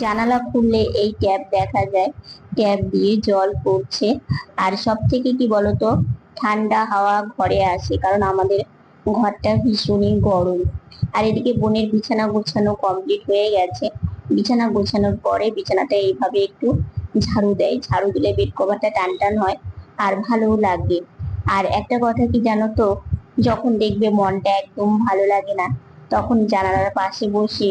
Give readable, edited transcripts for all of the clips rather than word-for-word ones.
জানালা খুললে এই ট্যাপ দেখা যায়, ট্যাপ দিয়ে জল পড়ছে। আর সব থেকে কি বলতো, ঠান্ডা হাওয়া ঘরে আসে, কারণ আমাদের ঘরটা ভীষণই গরম। আর এদিকে বোনের বিছানা গোছানো কমপ্লিট হয়ে গেছে। বিছানা গোছানোর পরে বিছানাটা এইভাবে একটু ঝাড়ু দেয়, ঝাড়ু দিলে বেড কভারটা টান টান হয় আর ভালোও লাগে। আর একটা কথা কি জানো তো, যখন দেখবে মনটা একদম ভালো লাগে না, তখন জানালার পাশে বসে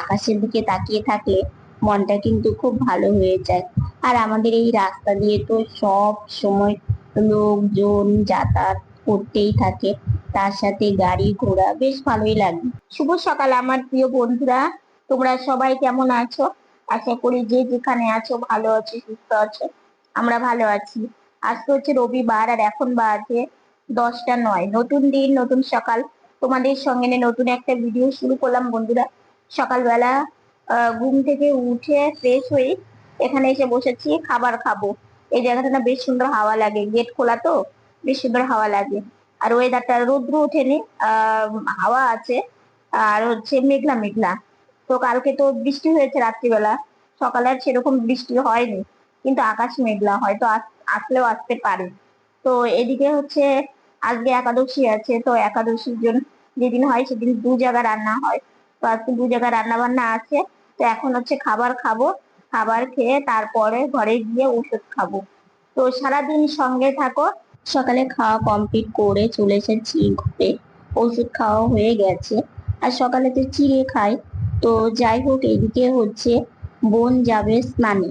আকাশের দিকে তাকিয়ে থাকলে মনটা কিন্তু খুব ভালো হয়ে যায়। আর আমাদের এই রাস্তা দিয়ে তো সব সময় লোকজন যাতায়াত করতেই থাকে, তার সাথে গাড়ি ঘোড়া, বেশ ভালোই লাগে। শুভ সকাল আমার প্রিয় বন্ধুরা, তোমরা সবাই কেমন আছো? আশা করি যে যেখানে আছো ভালো আছো, সুস্থ আছো। আমরা ভালো আছি। আজকে হচ্ছে রবিবার, আর এখন বাজে 10টা 9। নতুন দিন, নতুন সকাল, তোমাদের সঙ্গে নিয়ে নতুন একটা ভিডিও শুরু করলাম বন্ধুরা। সকালবেলা ঘুম থেকে উঠে ফ্রেশ হয়ে এখানে এসে বসেছি, খাবার খাবো। এই জায়গাটা না বেশ সুন্দর হাওয়া লাগে, গেট খোলা তো বেশ সুন্দর হাওয়া লাগে। আর ওয়েদারটা রৌদ্র ওঠেনি, হাওয়া আছে। আর হচ্ছে মেঘলা মেঘলা। তো কালকে তো বৃষ্টি হয়েছে রাত্রিবেলা, সকালে আর সেরকম বৃষ্টি হয়নি, কিন্তু আকাশ মেঘলা, হয়তো আসলেও আসতে পারে। তো এদিকে হচ্ছে আজকে একাদশী আছে, তো একাদশীর জন্য যেদিন হয় সেদিন 2 জায়গা রান্না হয়। তো আজকে 2 জায়গা রান্না বান্না আছে। তো এখন হচ্ছে খাবার খাবো, খাবার খেয়ে তারপরে ঘরে গিয়ে ওষুধ খাবো। তো সারাদিন সঙ্গে থাকো। সকালে খাওয়া কমপ্লিট করে চলে এসেছি ঘরে, ওষুধ খাওয়া হয়ে গেছে। আর সকালে তো চিড়ে খাই। তো যাই হোক, এদিকে হচ্ছে বোন যাবে স্নানে,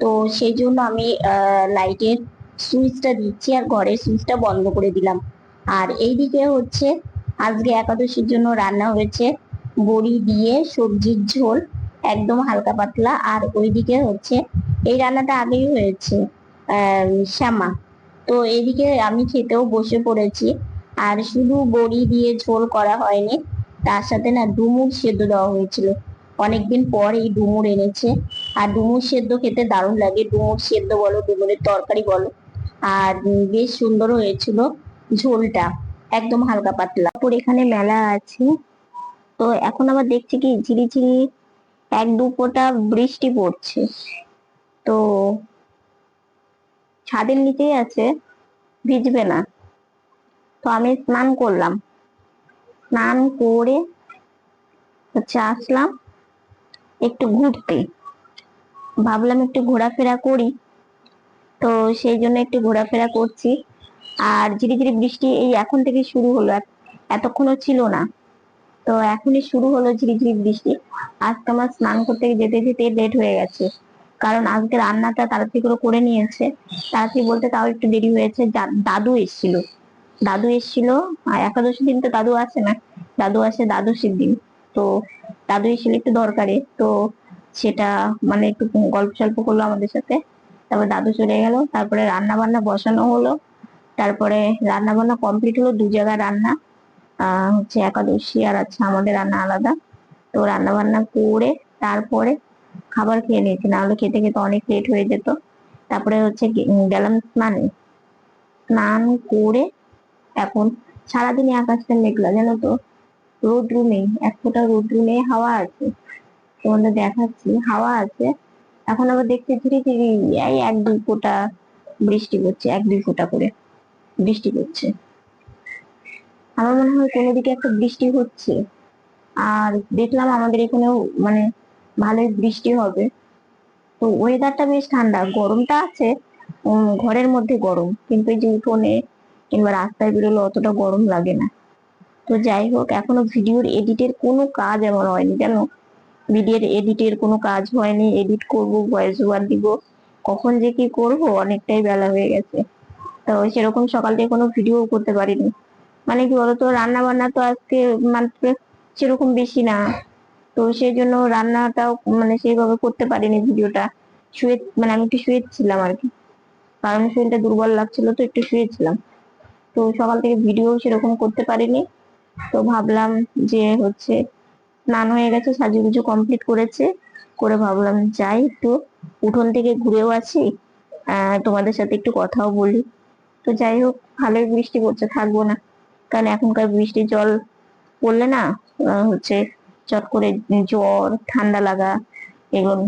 তো সেই জন্য আমি লাইটের সুইচটা দিচ্ছি আর ঘরের সুইচটা বন্ধ করে দিলাম। আর এইদিকে হচ্ছে আজকে একাদশীর জন্য রান্না হয়েছে বড়ি দিয়ে সবজির ঝোল, একদম হালকা পাতলা। আর ওইদিকে হচ্ছে এই রান্নাটা আগেই হয়েছে, শ্যামা। তো এদিকে আমি খেতেও বসে পড়েছি। আর শুধু বড়ি দিয়ে ঝোল করা হয়নি, তার সাথে না ডুমুর সেদ্ধ দেওয়া হয়েছিল। অনেকদিন পর এই ডুমুর এনেছে। আর ডুমুর সেদ্ধ খেতে দারুণ লাগে, ডুমুর সেদ্ধ বলো, ডুমুরের তরকারি বলো। আর বেশ সুন্দর হয়েছিল ঝোলটা, একদম হালকা পাতলা। তারপর এখানে মেলা আছে। তো এখন আবার দেখছি কি ঝিরিঝিরি 1-2 ফোঁটা বৃষ্টি পড়ছে। তো ছাদের নিচেই আছে, ভিজবে না। তো আমি স্নান করলাম, স্নান করে হচ্ছে আসলাম একটু ঘুরতে, ভাবলাম একটু ঘোরাফেরা করি। তো সেই জন্য একটু ঘোরাফেরা করছি। আর ঝিরিঝিরি বৃষ্টি এই এখন থেকে শুরু হলো, এতক্ষণও ছিল না। তো এখনই শুরু হলো ঝিরিঝিরি বৃষ্টি। আজকে আমার স্নান করতে যেতে যেতে লেট হয়ে গেছে, কারণ আজকে রান্নাটা তাড়াতাড়ি করে নিয়েছে। তাড়াতাড়ি বলতে তাও একটু দেরি হয়েছে, দাদু এসেছিল। দাদু এসেছিল, আর একাদশী দিন তো দাদু আসে না, দাদু আসে দ্বাদশীর দিন। তো দাদু এসেছিল একটু দরকারে, তো সেটা মানে একটু গল্প সল্প করলো আমাদের সাথে। তারপর দাদু চলে গেল, তারপরে রান্না বান্না বসানো হলো। তারপরে রান্না বান্না কমপ্লিট হলো, 2 জায়গায় রান্না, হচ্ছে একাদশী আর আচ্ছা আমাদের রান্না আলাদা। তো রান্না বান্না করে তারপরে খাবার খেয়ে নিয়েছি, নাহলে খেতে খেতে অনেক লেট হয়ে যেত। তারপরে হচ্ছে গেলাম স্নানে, স্নান করে এখন সারাদিনে আকাশটা মেঘলা জানো তো, রোদ্রু নেই, 1 ফোঁটা রোদ্রু নেই, হাওয়া আছে। তোমাদের দেখাচ্ছি, হাওয়া আছে। এখন আবার দেখতে ধীরে ধীরে এই 1-2 ফোঁটা বৃষ্টি পড়ছে, 1-2 ফোঁটা করে বৃষ্টি পড়ছে। আমার মনে হয় কোনো দিকে একটা বৃষ্টি হচ্ছে। আর দেখলাম আমাদের এখানেও মানে ভালোই বৃষ্টি হবে। তো ওয়েদারটা বেশ ঠান্ডা, গরমটা আছে, ঘরের মধ্যে গরম, কিন্তু এই যে উঠোনে কিংবা রাস্তায় বেরোলে অতটা গরম লাগে না। তো যাই হোক, এখনো ভিডিওর এডিটের কোনো কাজ এমন হয়নি জানো, ভিডিওর এডিটের কোনো কাজ হয়নি। এডিট করব, ভয়েস ওভার দিব, কখন যে কি করব, অনেকটাই বেলা হয়ে গেছে। তো সেরকম সকাল থেকে কোনো ভিডিও করতে পারিনি। মানে কি বলতো, রান্না বান্না তো আজকে মাত্র সেরকম বেশি না, তো সেই জন্য রান্নাটাও মানে সেইভাবে করতে পারিনি ভিডিওটা। মানে আমি একটু শুয়েছিলাম আর কি, কারণ শরীরটা দুর্বল লাগছিল, তো একটু শুয়েছিলাম। তো সকাল থেকে ভিডিও সেরকম করতে পারিনি। তো ভাবলাম যে হচ্ছে স্নান হয়ে গেছে, সাজুগুজু কমপ্লিট করেছে, করে ভাবলাম যাই একটু উঠোন থেকে ঘুরেও আসি, তোমাদের সাথে একটু কথাও বলি। তো যাই হোক, ভালোই বৃষ্টি পড়ছে, থাকবো না, কারণ এখনকার বৃষ্টির জল পড়লে না হচ্ছে চট করে জ্বর ঠান্ডা লাগা এগুলো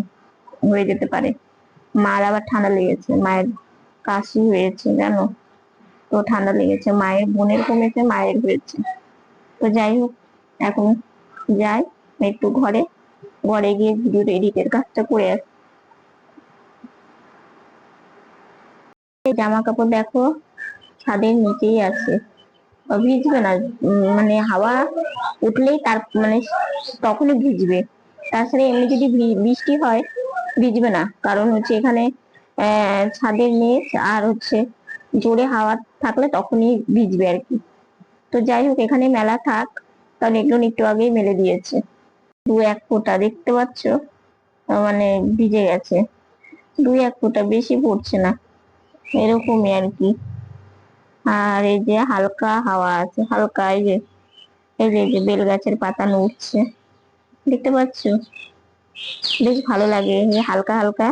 হয়ে যেতে পারে। মার আবার ঠান্ডা লেগেছে, মায়ের কাশি হয়েছে জানো, তো ঠান্ডা লেগেছে, মায়ের বোনের কমেছে, মায়ের হয়েছে। তো যাই হোক, এখন যাই একটু ঘরে, ঘরে গিয়ে ভিডিও এডিটের কাজটা করে আসি। জামা কাপড় দেখো ছাদের নিচেই আছে, ভিজবে না, মানে হাওয়া উঠলেই তার মানে তখনই ভিজবে। তাছাড়া এমনি যদি বৃষ্টি হয় ভিজবে না, কারণ হচ্ছে এখানে ছাদের নিচ আর হচ্ছে জোরে হাওয়া থাকলে তখনই ভিজবে আর কি। তো যাই হোক, এখানে মেলা থাক, কারণ এগুলো একটু আগেই মেলে দিয়েছে। 1 ফোঁটা দেখতে পাচ্ছ, মানে ভিজে গেছে, 1 ফোঁটা, বেশি পড়ছে না, এরকমই আর কি। আর এই যে হালকা হাওয়া আছে, হালকা এই যে এই যে বেল গাছের পাতা নড়ছে, দেখতে পাচ্ছ, বেশ ভালো লাগে এই হালকা হালকা,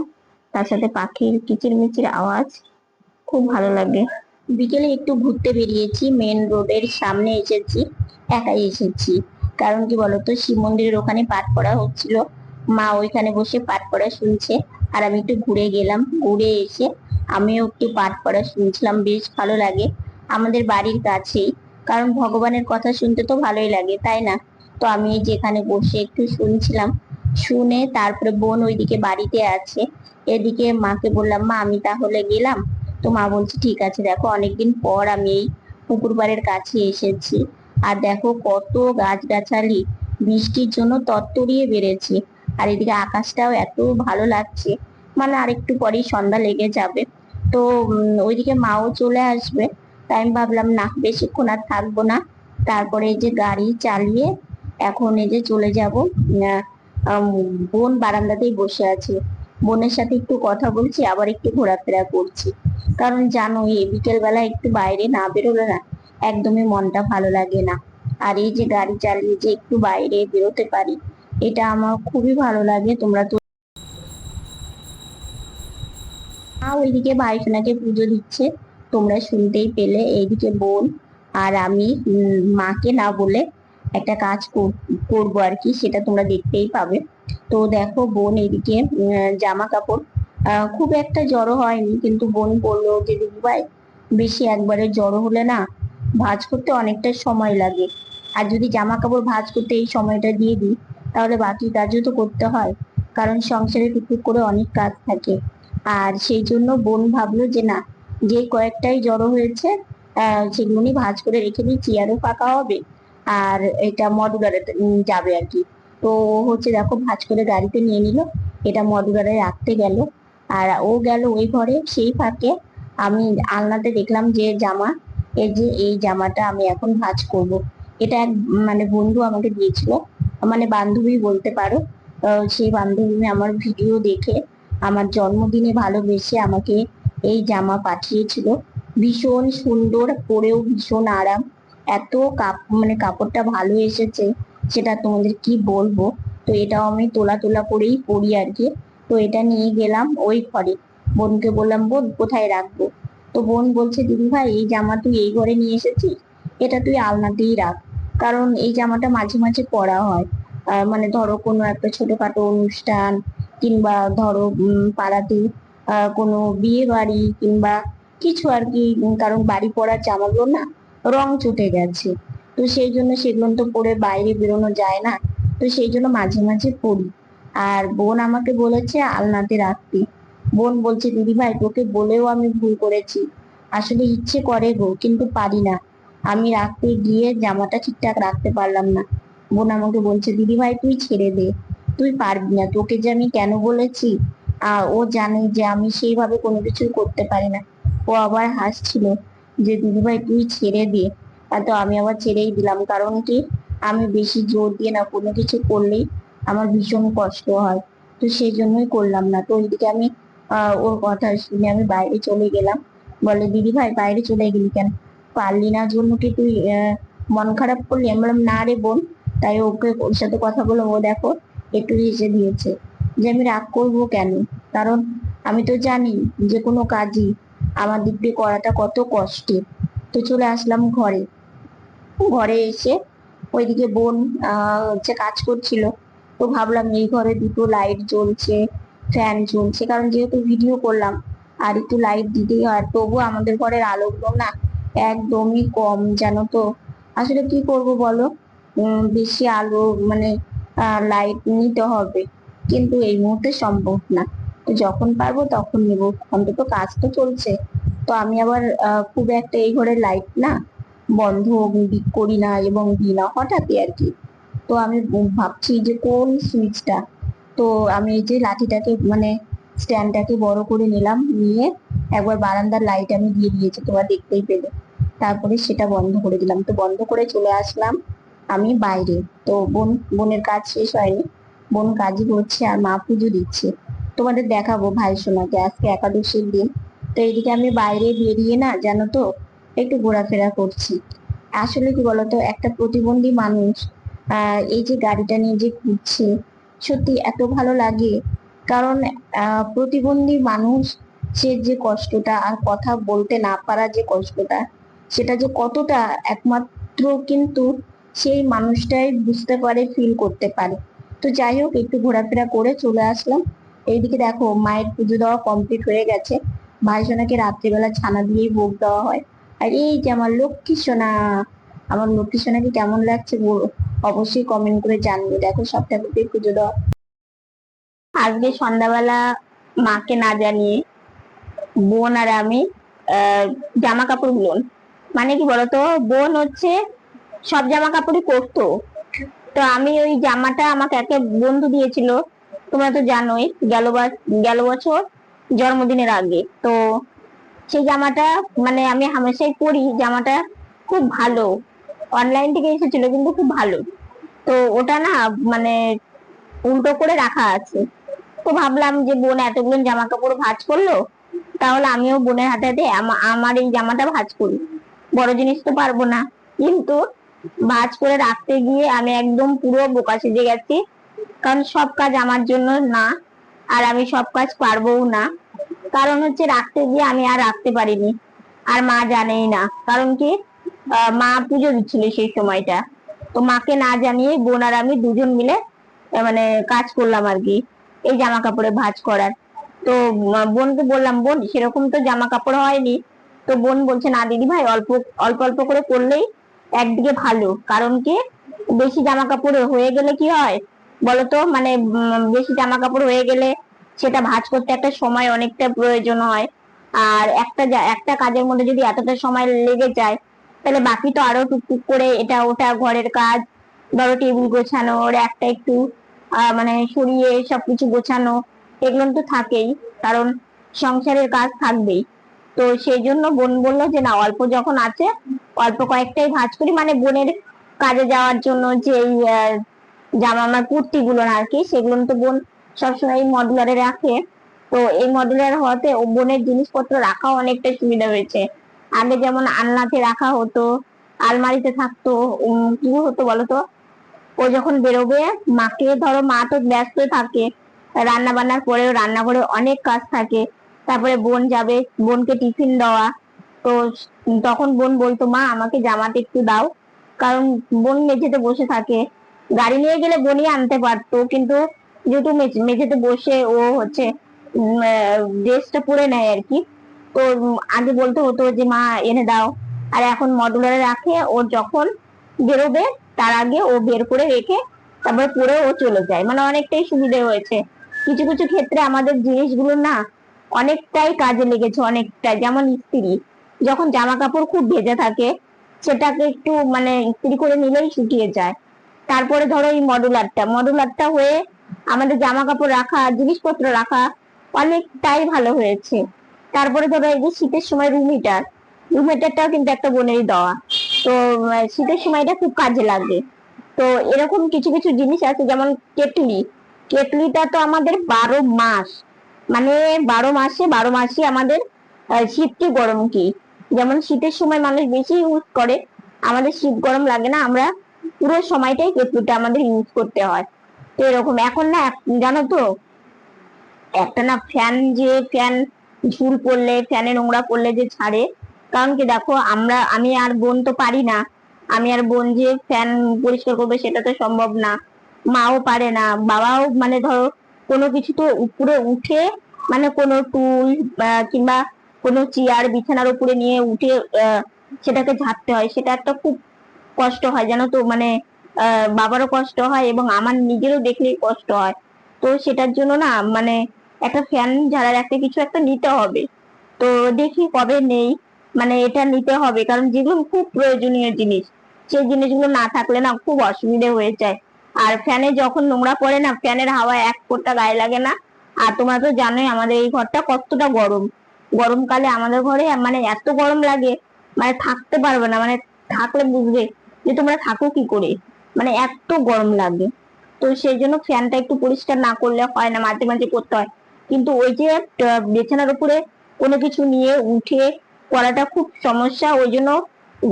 তার সাথে পাখির কিচিরমিচির আওয়াজ, খুব ভালো লাগে। বিকেলে একটু ঘুরতে বেরিয়েছি, মেন রোডের সামনে এসেছি, একাই এসেছি। কারণ কি বলতো, শিব মন্দিরের ওখানে পাঠ পড়া হচ্ছিল, মা ওইখানে বসে পাঠ পড়া শুনছে, আর আমি একটু ঘুরে গেলাম, ঘুরে এসে আমিও একটু পাঠ পড়া শুনছিলাম, বেশ ভালো লাগে, আমাদের বাড়ির কাছেই। কারণ ভগবানের কথা শুনতে তো ভালোই লাগে, তাই না? তো আমি যেখানে বসে একটু শুনছিলাম, শুনে তারপরে বোন ওইদিকে বাড়িতে আছে, এদিকে মাকে বললাম, মা আমি তাহলে গেলাম। তো মা বলছে ঠিক আছে। দেখো অনেকদিন পর আমি এই পুকুর পাড়ের কাছে এসেছি, আর দেখো কত গাছগাছালি বৃষ্টির জন্য তত্তরিয়ে বেড়েছে, আর এদিকে আকাশটাও এত ভালো লাগছে, মানে আরেকটু পরেই সন্ধ্যা লেগে যাবে। তো ওইদিকে মাও চলে আসবে, তাই আমি ভাবলাম না বেশিক্ষণ আর থাকবো না, তারপরে এই যে গাড়ি চালিয়ে এখন এই যে চলে যাব। বোন বারান্দাতেই বসে আছে, বোনের সাথে একটু কথা বলছি, আবার একটু ঘোরাফেরা করছি, কারণ জানো এই বিকেল বেলা একটু বাইরে না বেরোলে না একদমই মনটা ভালো লাগে না। আর এই যে গাড়ি চালিয়ে যে একটু বাইরে বেরোতে পারি, এটা আমার খুবই ভালো লাগে। তোমরা তো ওইদিকে ভাইফোঁটাকে পুজো দিচ্ছে, তোমরা শুনতেই পেলে, এইদিকে বোন আর আমি মাকে না বলে একটা কাজ করবো আর কি, সেটা তোমরা দেখতেই পাবে। তো দেখো বোন এইদিকে জামা কাপড়, খুব একটা জড়ো হয়নি, কিন্তু বোন বললো যে দিদি ভাই বেশি একবারে জড়ো হলে না ভাঁজ করতে অনেকটা সময় লাগে, আর যদি জামা কাপড় ভাঁজ করতে এই সময়টা দিয়ে দিই তাহলে বাকি কাজও তো করতে হয়, কারণ সংসারে টুকটুক করে অনেক কাজ থাকে। আর সেই জন্য বোন ভাবলো যে না, যে কয়েকটাই জড়ো হয়েছে সেগুলো নিয়ে ভাঁজ করে রেখে দিই, চেয়ারও ফাঁকা হবে, আর এটা মডুলারে যাবে আর কি। তো ও হচ্ছে দেখো ভাঁজ করে গাড়িতে নিয়ে নিল, এটা মডুলারে রাখতে গেল, আর ও গেল ওই ঘরে, সেই ফাঁকে আমি আলনাতে দেখলাম যে জামা, এই যে এই জামাটা আমি এখন ভাঁজ করব। এটা এক মানে বন্ধু আমাকে দিয়েছিল, মানে বান্ধবী বলতে পারো। সেই বান্ধবী আমার ভিডিও দেখে আমার জন্মদিনে ভালোবেসে আমাকে এই জামা পাঠিয়েছিল, ভীষণ সুন্দর, পরেও ভীষণ আরাম, এত মানে কাপড়টা ভালো এসেছে সেটা তোমাদের কি বলবো। তো এটাও আমি তোলা তোলা করেই পরি আর কি। তো এটা নিয়ে গেলাম ওই ঘরে, বোনকে বললাম বোন কোথায় রাখবো। তো বোন বলছে দিদি ভাই এই জামা তুই এই ঘরে নিয়ে এসেছিস, এটা তুই আলনাতেই রাখ, কারণ এই জামাটা মাঝে মাঝে পরা হয়, মানে ধরো কোনো একটা ছোটখাটো অনুষ্ঠান, কিংবা ধরো পাড়াতে কোনো বিয়ে বাড়ি কিংবা কিছু আর কি, কারণ বাড়ি পরার জামাগুলো না রং চটে গেছে, তো সেই জন্য সেগুলো তো পরে বাইরে বেরোনো যায় না, তো সেই জন্য মাঝে মাঝে পরি। আর বোন আমাকে বলেছে আলনাতে রাখতে, বোন বলছে দিদি ভাই তোকে বলেও আমি ভুল করেছি, আসলে ইচ্ছে করে গো কিন্তু পারি না, আমি রাখতে গিয়ে জামাটা ঠিকঠাক রাখতে পারলাম না। বোন আমাকে বলছে দিদি ভাই তুই ছেড়ে দে, তুই পারবি না, তোকে যে আমি কেন বলেছি, ও জানে যে আমি সেইভাবে কোনো কিছু করতে পারি না। ও আবার হাসছিল যে দিদি ভাই তুই ছেড়ে দে, তো আমি আবার ছেড়েই দিলাম, কারণ কি আমি বেশি জোর দিয়ে না কোনো কিছু করলেই আমার ভীষণ কষ্ট হয়, তো সেই জন্যই করলাম না। তো ওইদিকে আমি ওর কথা শুনে আমি বাইরে চলে গেলাম, বলে দিদি ভাই বাইরে চলে গেলি কেন, পারলি না জন্য কি তুই মন খারাপ করলি? আমি বললাম না রে বোন। তাই ওকে ওর সাথে কথা বলে ও দেখো একটু হেসে দিয়েছে, যে আমি রাগ করবো কেন, কারণ আমি তো জানি যে কোনো কাজই আমার দিক দিয়ে করাটা কত কষ্টের। তো চলে আসলাম ঘরে, ঘরে এসে ওইদিকে বোন হচ্ছে কাজ করছিল, তো ভাবলাম এই ঘরে দুটো লাইট জ্বলছে, ফ্যান চলছে, কারণ যেহেতু ভিডিও করলাম আর একটু লাইট দিতেই হয়। তবু আমাদের ঘরের আলোগুলো না একদমই কম, জানো তো। আসলে কি করব বলো, বেশি আলো মানে লাইট নিতে হবে, কিন্তু এই মুহূর্তে সম্ভব না। তো যখন পারবো তখন নেব, অন্তত কাজ তো চলছে। তো আমি আবার খুব একটা এই ঘরে লাইট না বন্ধ করি না এবং দিই না, হঠাৎই আর কি। তো আমি ভাবছি যে কোন সুইচটা। তো আমি এই যে লাঠিটাকে মানে স্ট্যান্ডটাকে বড় করে নিলাম, নিয়ে একবার বারান্দার লাইট আমি দিয়ে দিয়েছি, তোমরা দেখতেই পেলে। তারপরে সেটা বন্ধ করে দিলাম, তো বন্ধ করে চলে আসলাম আমি বাইরে। তো বোনের কাজ শেষ হয়নি, বোন কাজই করছে আর মা পুজো দিচ্ছে। তোমাদের দেখাবো ভাই সোনাকে, আজকে একাদশীর দিন। তো এইদিকে আমি বাইরে বেরিয়ে না জানো তো একটু ঘোরাফেরা করছি। আসলে কি বলতো, একটা প্রতিবন্ধী মানুষ এই যে গাড়িটা নিয়ে যে ঘুরছে, সত্যি এত ভালো লাগে। কারণ প্রতিবন্ধী মানুষ, সে যে কষ্টটা আর কথা বলতে না পারা যে কষ্টটা, সেটা যে কতটা একমাত্র কিন্তু সেই মানুষটাই বুঝতে পারে, ফিল করতে পারে। তো যাই হোক, একটু ঘোরাফেরা করে চলে আসলাম। এইদিকে দেখো মায়ের পুজো দেওয়া কমপ্লিট হয়ে গেছে। ভাইসোনাকে রাত্রিবেলা ছানা দিয়েই ভোগ দেওয়া হয়। আর এই যে আমার লক্ষ্মী সোনা, আমার লক্ষ্মী সোনাকে কেমন লাগছে অবশ্যই কমেন্ট করে জানিয়ে। দেখো সব ঠাকুরকে পুজো দেওয়া আজকে সন্ধ্যাবেলা মাকে না জানিয়ে বোন আর আমি জামা কাপড় গুলো, মানে কি বলতো, বোন হচ্ছে সব জামা কাপড়ই করতো। তো আমি ওই জামাটা আমাকে একটা বন্ধু দিয়েছিল, তোমরা তো জানোই, গেল বছর জন্মদিনের আগে। তো সেই জামাটা মানে আমি হামেশাই পরি, জামাটা খুব ভালো, অনলাইন থেকে এসেছিল কিন্তু খুব ভালো। তো ওটা না মানে উল্টো করে রাখা আছে। তো ভাবলাম যে বোন এতগুলো জামা কাপড় ভাঁজ করলো, তাহলে আমিও বোনের হাতে হাতে আমার এই জামাটা ভাঁজ করি। বড় জিনিস তো পারবো না, কিন্তু ভাঁজ করে রাখতে গিয়ে আমি একদম পুরো বোকা সেজে গেছি। কারণ সব কাজ আমার জন্য না, আর আমি সব কাজ পারবোও না। কারণ হচ্ছে রাখতে গিয়ে আমি আর রাখতে পারিনি, আর মা জানেই না। কারণ কি, মা পুজো দিচ্ছিল সেই সময়টা। তো মাকে না জানিয়ে বোন আর আমি দুজন মিলে মানে কাজ করলাম আর কি, এই জামা কাপড়ে ভাঁজ করার। তো বোনকে বললাম, বোন সেরকম তো জামা কাপড় হয়নি। তো বোন বলছে, না দিদি ভাই, অল্প অল্প অল্প করে করলেই একদিকে ভালো। কারণ কি, বেশি জামা কাপড় হয়ে গেলে কি হয় বলতো, মানে বেশি জামা কাপড় হয়ে গেলে সেটা ভাঁজ করতে একটা সময় অনেকটা প্রয়োজন হয়। আর একটা কাজের মধ্যে যদি এতটা সময় লেগে যায়, তাহলে বাকি তো আরো টুকটুক করে এটা ওটা ঘরের কাজ, ধরো টেবিল গোছানো, একটা একটু মানে সরিয়ে সবকিছু গোছানো, এগুলো তো থাকেই। কারণ সংসারের কাজ থাকবেই। তো সেই জন্য বোন বললো যে না, অল্প যখন আছে অল্প কয়েকটাই ভাঁজ করি। মানে বোনের কাজে যাওয়ার জন্য যে জামা, আমার কুর্তি গুলো আর কি, সেগুলো তো বোন সবসময় মডুলারে রাখে। তো এই মডুলার হওয়াতে ও বোনের জিনিসপত্র রাখাও অনেকটা সুবিধা হয়েছে। আগে যেমন আলনাতে রাখা হতো, আলমারিতে থাকতো, কি হতো বলতো, ও যখন বেরোবে, মাকে ধরো মা তো ব্যস্ত থাকে রান্না বান্নার পরেও, রান্নাঘরে অনেক কাজ থাকে। তারপরে বোন যাবে, বোনকে টিফিন দেওয়া। তো তখন বোন বলতো, মা আমাকে জামাতে একটু দাও। কারণ বোন মেঝেতে বসে থাকে, গাড়ি নিয়ে গেলে বোনই আনতে পারতো, কিন্তু যেহেতু মেঝেতে বসে ও হচ্ছে ড্রেসটা পরে নেয় আর কি। তো আগে বলতে হতো যে মা এনে দাও। আর এখন মডুলারে রাখে, ওর যখন বেরোবে তার আগে ও বের করে রেখে তারপরে পরে ও চলে যায়। মানে অনেকটাই সুবিধা হয়েছে। কিছু কিছু ক্ষেত্রে আমাদের জিনিসগুলো না অনেকটাই কাজে লেগেছে, অনেকটাই। যেমন ইস্ত্রি, যখন জামা কাপড় খুব ভেজে থাকে, সেটাকে একটু মানে ইস্ত্রি করে নিলেই শুকিয়ে যায়। তারপরে ধরো এই মডুলারটা হয়ে আমাদের জামা কাপড় রাখা, জিনিসপত্র রাখা অনেকটাই ভালো হয়েছে। তারপরে ধরো এই যে শীতের সময় রুম হিটারটাও কিন্তু একটা বোনেরই দেওয়া। তো শীতের সময়টা খুব কাজে লাগে। তো এরকম কিছু কিছু জিনিস আছে, যেমন কেটলিটা তো আমাদের 12 মাস, মানে 12 মাসে আমাদের শীত কি গরম কি। যেমন শীতের সময় মানুষ বেশি ইউজ করে, আমাদের শীত গরম লাগে না, আমরা পুরো সময়টাই কেটলিটা আমাদের ইউজ করতে হয়। তো এরকম এখন না জানো তো, একটা না ফ্যান ঝুল পড়লে, ফ্যানে নোংরা পড়লে যে ছাড়ে। কারণ কি দেখো, আমি আর বোন তো পারি না। আমি আর বোন যে ফ্যান পরিষ্কার করবে সেটা তো সম্ভব না, মাও পারে না, বাবাও মানে ধরো কোনো কিছু তো উপরে উঠে, মানে কোনো টুল কিংবা কোনো চেয়ার বিছানার উপরে নিয়ে উঠে সেটাকে ঝাড়তে হয়, সেটা একটা খুব কষ্ট হয় জানো তো, মানে বাবারও কষ্ট হয় এবং আমার নিজেরও দেখলেই কষ্ট হয়। তো সেটার জন্য না মানে একটা ফ্যান ঝাড়ার একটা কিছু একটা নিতে হবে। তো দেখি কবে নেই, মানে এটা নিতে হবে, কারণ যেগুলো খুব প্রয়োজনীয় জিনিস, সেই জিনিসগুলো না থাকলে না খুব অসুবিধা হয়ে যায়। আর ফ্যানে যখন নোংরা পড়ে না, ফ্যানের হাওয়া এক ফোঁটা গায়ে লাগে না। আর তোমরা তো জানোই আমাদের এই ঘরটা কতটা গরম, গরমকালে আমাদের ঘরে মানে এত গরম লাগে, মানে থাকতে পারবে না, মানে থাকলে বুঝবে যে তোমরা থাকো কি করে, মানে এত গরম লাগে। তো সেই জন্য ফ্যানটা একটু পরিষ্কার না করলে হয় না, মাঝে মাঝে করতে হয়। কিন্তু ওই যে বিছানার উপরে কোনো কিছু নিয়ে উঠে করাটা খুব সমস্যা, ওই জন্য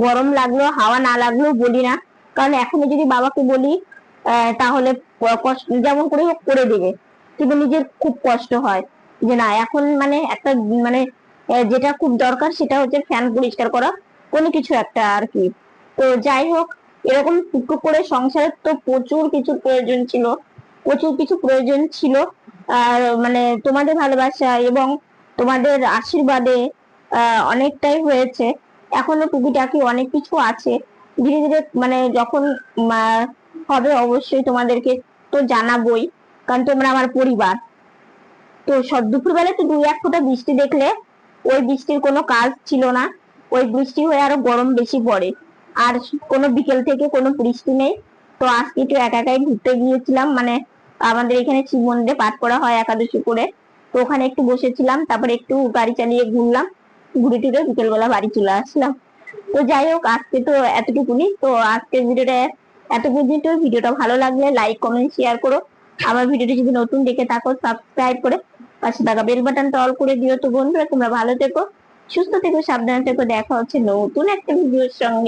গরম লাগলো হাওয়া না লাগলেও বলি না। কারণ এখনো যদি বাবাকে বলি তাহলে কষ্ট যেমন করে হোক করে দেবে, কিন্তু নিজের খুব কষ্ট হয় যে না এখন মানে একটা মানে যেটা খুব দরকার সেটা হচ্ছে ফ্যান পরিষ্কার করা, কোনো কিছু একটা আর কি। তো যাই হোক, এরকম টুকটুক করে সংসারের তো প্রচুর কিছু প্রয়োজন ছিল, প্রচুর কিছু প্রয়োজন ছিল। আর মানে তোমাদের ভালোবাসা এবং তোমাদের আশীর্বাদে অনেকটাই হয়েছে, এখনো টুকিটাকি অনেক কিছু আছে। ধীরে ধীরে মানে যখন হবে অবশ্যই তোমাদেরকে তো জানাবোই, কারণ তোমরা আমার পরিবার। তো দুপুর বেলায় তো দুই এক ফোঁটা বৃষ্টি দেখলে, ওই বৃষ্টির কোনো কাজ ছিল না, ওই বৃষ্টি হয়ে আরো গরম বেশি পড়ে। আর কোনো বিকেল থেকে কোনো বৃষ্টি নেই। তো আজকে একটু একা একাই ঘুরতে গিয়েছিলাম, মানে আমাদের এখানে শিব মন্দিরে পাঠ করা হয় একাদশী করে, তো ওখানে একটু বসেছিলাম, তারপরে একটু গাড়ি চালিয়ে ঘুরলাম, ঘুরে টুরে বিকেল বেলা বাড়ি চলে আসলাম। তো যাই হোক, আজকে তো এতটুকুনি, তো আজকের ভিডিওটা এত পর্যন্ত। ভিডিওটা ভালো লাগলে লাইক কমেন্ট শেয়ার করো। আমার ভিডিওটি যদি নতুন দেখে থাকো সাবস্ক্রাইব করে পাশে থাকা বেল বাটনটা অল করে দিও। তো বন্ধুরা তোমরা ভালো থেকো, সুস্থ থেকো, সাবধানে থেকো, দেখা হচ্ছে নতুন একটা ভিডিওর সঙ্গে।